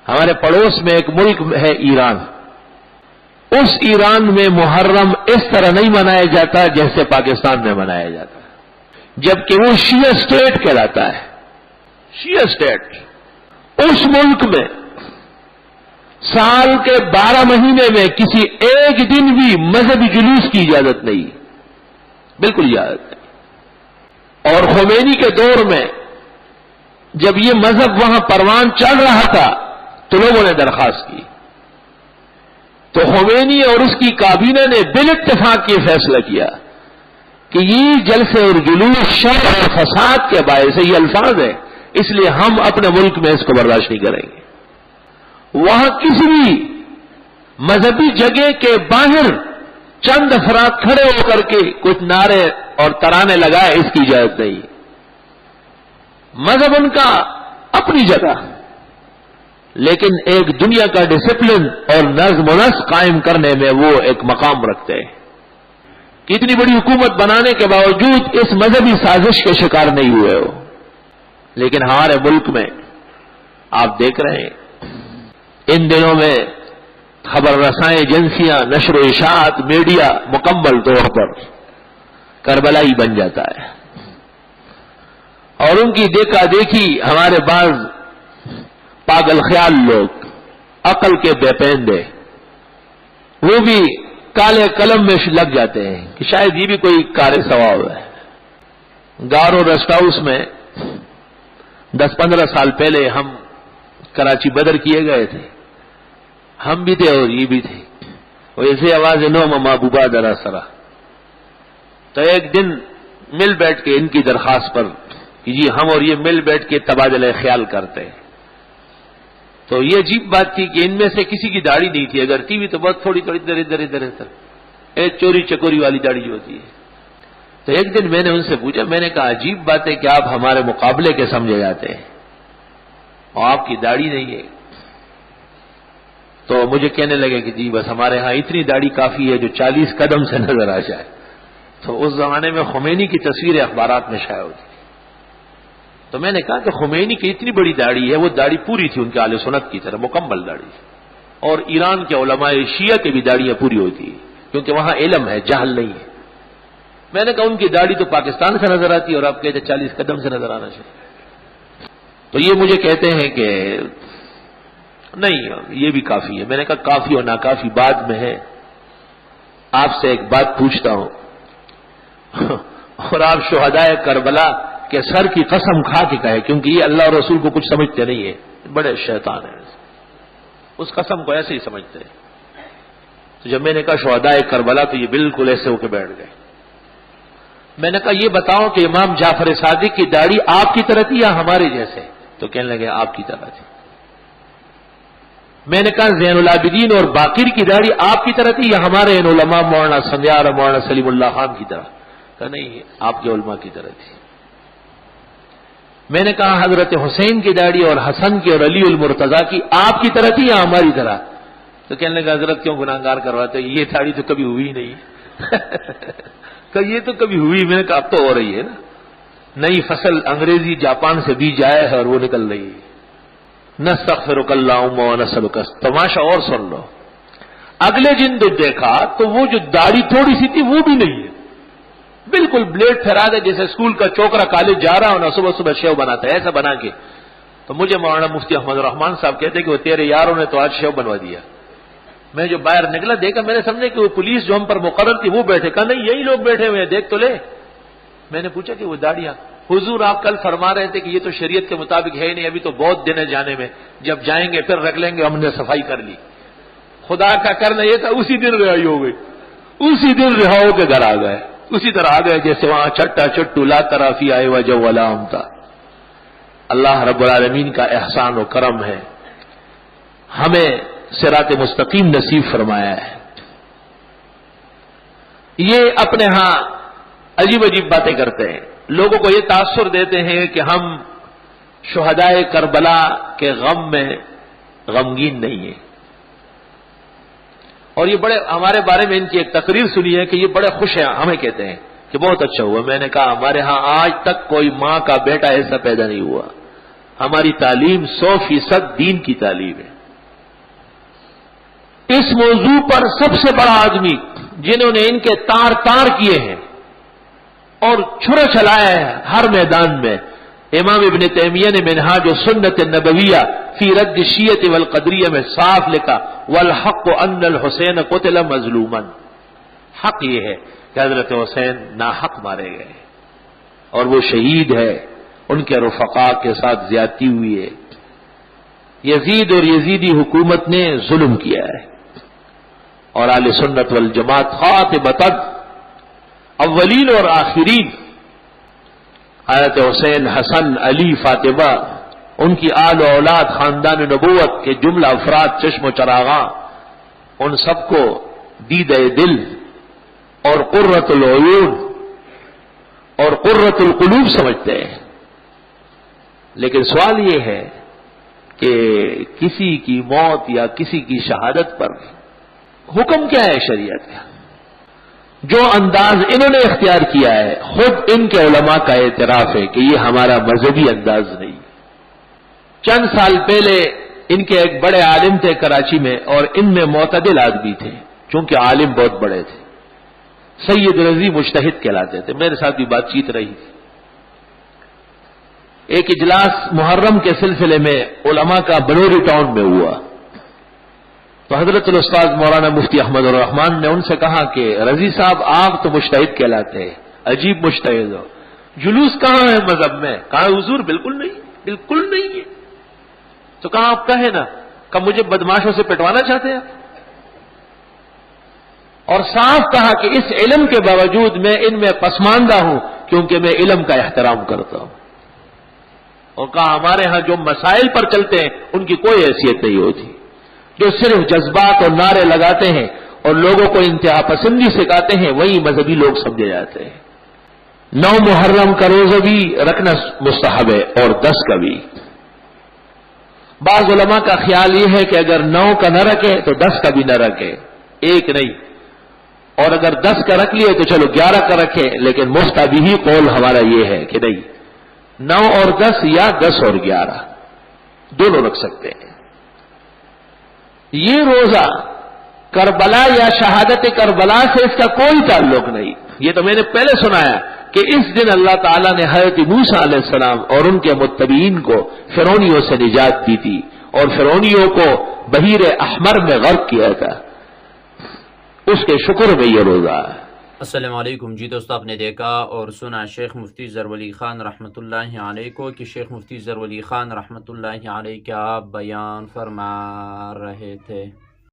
ہمارے پڑوس میں ایک ملک ہے ایران. اس ایران میں محرم اس طرح نہیں منایا جاتا جیسے پاکستان میں منایا جاتا ہے، جبکہ وہ شیعہ اسٹیٹ کہلاتا ہے. شیعہ اسٹیٹ. اس ملک میں سال کے 12 مہینے میں کسی ایک دن بھی مذہبی جلوس کی اجازت نہیں، بالکل اجازت نہیں. اور خمینی کے دور میں جب یہ مذہب وہاں پروان چڑھ رہا تھا تو لوگوں نے درخواست کی، تو خمینی اور اس کی کابینہ نے بال اتفاق یہ فیصلہ کیا کہ یہ جلسے اور جلوس شر اور فساد کے باعث ہے، یہ الفاظ ہے، اس لیے ہم اپنے ملک میں اس کو برداشت نہیں کریں گے. وہاں کسی بھی مذہبی جگہ کے باہر چند افراد کھڑے ہو کر کے کچھ نعرے اور ترانے لگائے، اس کی اجازت نہیں. مذہب ان کا اپنی جگہ، لیکن ایک دنیا کا ڈسپلن اور نظم و نسق قائم کرنے میں وہ ایک مقام رکھتے ہیں. کتنی بڑی حکومت بنانے کے باوجود اس مذہبی سازش کے شکار نہیں ہوئے ہو. لیکن ہمارے ملک میں آپ دیکھ رہے ہیں ان دنوں میں خبر رساں ایجنسیاں، نشر و اشاعت، میڈیا مکمل طور پر کربلائی بن جاتا ہے، اور ان کی دیکھا دیکھی ہمارے بعض پاگل خیال لوگ، عقل کے بے پیندے، وہ بھی کالے قلم میں لگ جاتے ہیں کہ شاید یہ بھی کوئی کار ثواب ہے. گارو ریسٹ ہاؤس میں 10-15 سال پہلے ہم کراچی بدر کیے گئے تھے، ہم بھی تھے اور یہ بھی تھے. ویسے آواز نو محبوبہ درا سرا. تو ایک دن مل بیٹھ کے ان کی درخواست پر کہ جی ہم اور یہ مل بیٹھ کے تبادلہ خیال کرتے ہیں. تو یہ عجیب بات تھی کہ ان میں سے کسی کی داڑھی نہیں تھی، اگر تھی بھی تو بہت تھوڑی تھوڑی ادھر ایک چوری چکوری والی داڑھی جو ہوتی ہے. تو ایک دن میں نے ان سے پوچھا، میں نے کہا عجیب بات ہے کہ آپ ہمارے مقابلے کے سمجھے جاتے ہیں اور آپ کی داڑھی نہیں ہے. تو مجھے کہنے لگے کہ جی بس ہمارے ہاں اتنی داڑھی کافی ہے جو 40 قدم سے نظر آ جائے. تو اس زمانے میں خمینی کی تصویریں اخبارات میں شائع ہوتی تھی. تو میں نے کہا کہ خمینی کی اتنی بڑی داڑھی ہے، وہ داڑھی پوری تھی ان کے اہل سنت کی طرح، مکمل داڑھی. اور ایران کے علماء شیعہ کی بھی داڑیاں پوری ہوتی ہیں کیونکہ وہاں علم ہے، جہل نہیں ہے. میں نے کہا ان کی داڑھی تو پاکستان سے نظر آتی ہے اور آپ کہتے 40 قدم سے نظر آنا چاہیے. تو یہ مجھے کہتے ہیں کہ نہیں یہ بھی کافی ہے. میں نے کہا کافی اور ناکافی بعد میں ہے. آپ سے ایک بات پوچھتا ہوں اور آپ شہدائے کربلا کے سر کی قسم کھا کے کہے، کیونکہ یہ اللہ اور رسول کو کچھ سمجھتے نہیں ہیں، بڑے شیطان ہیں، اس قسم کو ایسے ہی سمجھتے ہیں. تو جب میں نے کہا شہدائے کربلا تو یہ بالکل ایسے ہو کے بیٹھ گئے. میں نے کہا یہ بتاؤ کہ امام جعفر صادق کی داڑھی آپ کی طرح تھی یا ہمارے جیسے؟ تو کہنے لگے آپ کی طرح تھی. میں نے کہا زین العابدین اور باقر کی داڑھی آپ کی طرح تھی یا ہمارے ان علماء مولانا سندیار اور مولانا سلیم اللہ خان کی طرح؟ کہا نہیں آپ کے علماء کی طرح تھی. میں نے کہا حضرت حسین کی داڑھی اور حسن کی اور علی المرتضیٰ کی آپ کی طرح تھی یا ہماری طرح؟ تو کہنے لگا حضرت کیوں گناہگار کرواتے، یہ داڑھی تو کبھی ہوئی نہیں. کہ یہ تو کبھی ہوئی. میں نے کہا اب تو ہو رہی ہے نا، نئی فصل انگریزی جاپان سے بیج آیا ہے اور وہ نکل رہی ہے. نستغفرک اللہم ونسألک. تماشا اور سن لو، اگلے دن تو دیکھا تو وہ جو داڑھی تھوڑی سی تھی وہ بھی نہیں ہے، بالکل بلیڈ پھیرا دے جیسے اسکول کا چوکرا کالج جا رہا ہوں نا، صبح صبح شیو بناتا ہے ایسا بنا کے. تو مجھے مولانا مفتی احمد الرحمان صاحب کہتے کہ وہ تیرے یاروں نے تو آج شیو بنوا دیا. میں جو باہر نکلا دیکھا، میں نے سمجھا کہ وہ پولیس جو ہم پر مقرر تھی وہ بیٹھے. کہا نہیں یہی لوگ بیٹھے ہوئے ہیں، دیکھ تو لے. میں نے پوچھا کہ وہ داڑیاں حضور آپ کل فرما رہے تھے کہ یہ تو شریعت کے مطابق ہے نہیں، ابھی تو بہت دن ہے جانے میں، جب جائیں گے پھر رکھ لیں گے. ہم نے صفائی کر لی. خدا کا کرنا یہ تھا اسی دن رہائی ہو گئی، اسی دن رہا ہو کے گھر آ گئے. اسی طرح آ گئے جیسے وہاں چٹا چٹو لا ترافی آئے وجہ ولا امتا. اللہ رب العالمین کا احسان و کرم ہے، ہمیں صراط مستقیم نصیب فرمایا ہے. یہ اپنے ہاں عجیب عجیب باتیں کرتے ہیں، لوگوں کو یہ تاثر دیتے ہیں کہ ہم شہدائے کربلا کے غم میں غمگین نہیں ہیں. اور یہ بڑے ہمارے بارے میں ان کی ایک تقریر سنی ہے کہ یہ بڑے خوش ہیں، ہمیں کہتے ہیں کہ بہت اچھا ہوا. میں نے کہا ہمارے ہاں آج تک کوئی ماں کا بیٹا ایسا پیدا نہیں ہوا. ہماری تعلیم 100% دین کی تعلیم ہے. اس موضوع پر سب سے بڑا آدمی جنہوں نے ان کے تار تار کیے ہیں اور چھرا چلایا ہے ہر میدان میں، امام ابن تیمیہ نے منہاج السنۃ النبویہ فی رد الشیعۃ والقدریہ میں صاف لکھا والحق ان الحسین قتل مظلوما، حق یہ ہے کہ حضرت حسین ناحق مارے گئے اور وہ شہید ہے، ان کے رفقاء کے ساتھ زیادتی ہوئی ہے، یزید اور یزیدی حکومت نے ظلم کیا ہے، اور اہل سنت والجماعت خاطبتاً اولین اور آخرین حضرت حسین، حسن، علی، فاطمہ، ان کی آل و اولاد، خاندان نبوت کے جملہ افراد چشم و چراغاں، ان سب کو دیدہ دل اور قرۃ العیون اور قرۃ القلوب سمجھتے ہیں۔ لیکن سوال یہ ہے کہ کسی کی موت یا کسی کی شہادت پر حکم کیا ہے شریعت کا؟ جو انداز انہوں نے اختیار کیا ہے، خود ان کے علماء کا اعتراف ہے کہ یہ ہمارا مذہبی انداز نہیں۔ چند سال پہلے ان کے ایک بڑے عالم تھے کراچی میں، اور ان میں معتدل آدمی تھے، چونکہ عالم بہت بڑے تھے، سید رضی مجتہد کہلاتے تھے، میرے ساتھ بھی بات چیت رہی تھی۔ ایک اجلاس محرم کے سلسلے میں علماء کا بلوری ٹاؤن میں ہوا، تو حضرت الاستاذ مولانا مفتی احمد الرحمان نے ان سے کہا کہ رضی صاحب آپ تو مجتہد کہلاتے ہیں، عجیب مجتہد ہو، جلوس کہاں ہے مذہب میں؟ کہا حضور بالکل نہیں، بالکل نہیں ہے۔ تو کہا آپ کہیں نا، کہ مجھے بدماشوں سے پٹوانا چاہتے ہیں؟ اور صاف کہا کہ اس علم کے باوجود میں ان میں پسماندہ ہوں، کیونکہ میں علم کا احترام کرتا ہوں۔ اور کہا ہمارے ہاں جو مسائل پر چلتے ہیں ان کی کوئی حیثیت نہیں ہوتی، جو صرف جذبات اور نعرے لگاتے ہیں اور لوگوں کو انتہا پسندی سکھاتے ہیں وہی مذہبی لوگ سمجھے جاتے ہیں۔ 9 محرم کا روزہ بھی رکھنا مستحب ہے اور 10 کا بھی۔ بعض علماء کا خیال یہ ہے کہ اگر 9 کا نہ رکھے تو 10 کا بھی نہ رکھے، ایک نہیں، اور اگر 10 کا رکھ لیے تو چلو 11 کا رکھے، لیکن مفتابی قول ہمارا یہ ہے کہ نہیں، 9 اور 10 یا 10 اور 11 دونوں رکھ سکتے ہیں۔ یہ روزہ کربلا یا شہادت کربلا سے اس کا کوئی تعلق نہیں، یہ تو میں نے پہلے سنایا کہ اس دن اللہ تعالیٰ نے حضرت موسیٰ علیہ السلام اور ان کے متبعین کو فرعونیوں سے نجات دی تھی اور فرعونیوں کو بحیر احمر میں غرق کیا تھا، اس کے شکر میں یہ روزہ ہے۔ السلام علیکم جی دوستو، آپ نے دیکھا اور سنا شیخ مفتی ظہور خان رحمۃ اللہ علیہ کو کہ شیخ مفتی ظہور خان رحمۃ اللہ علیہ کیا بیان فرما رہے تھے۔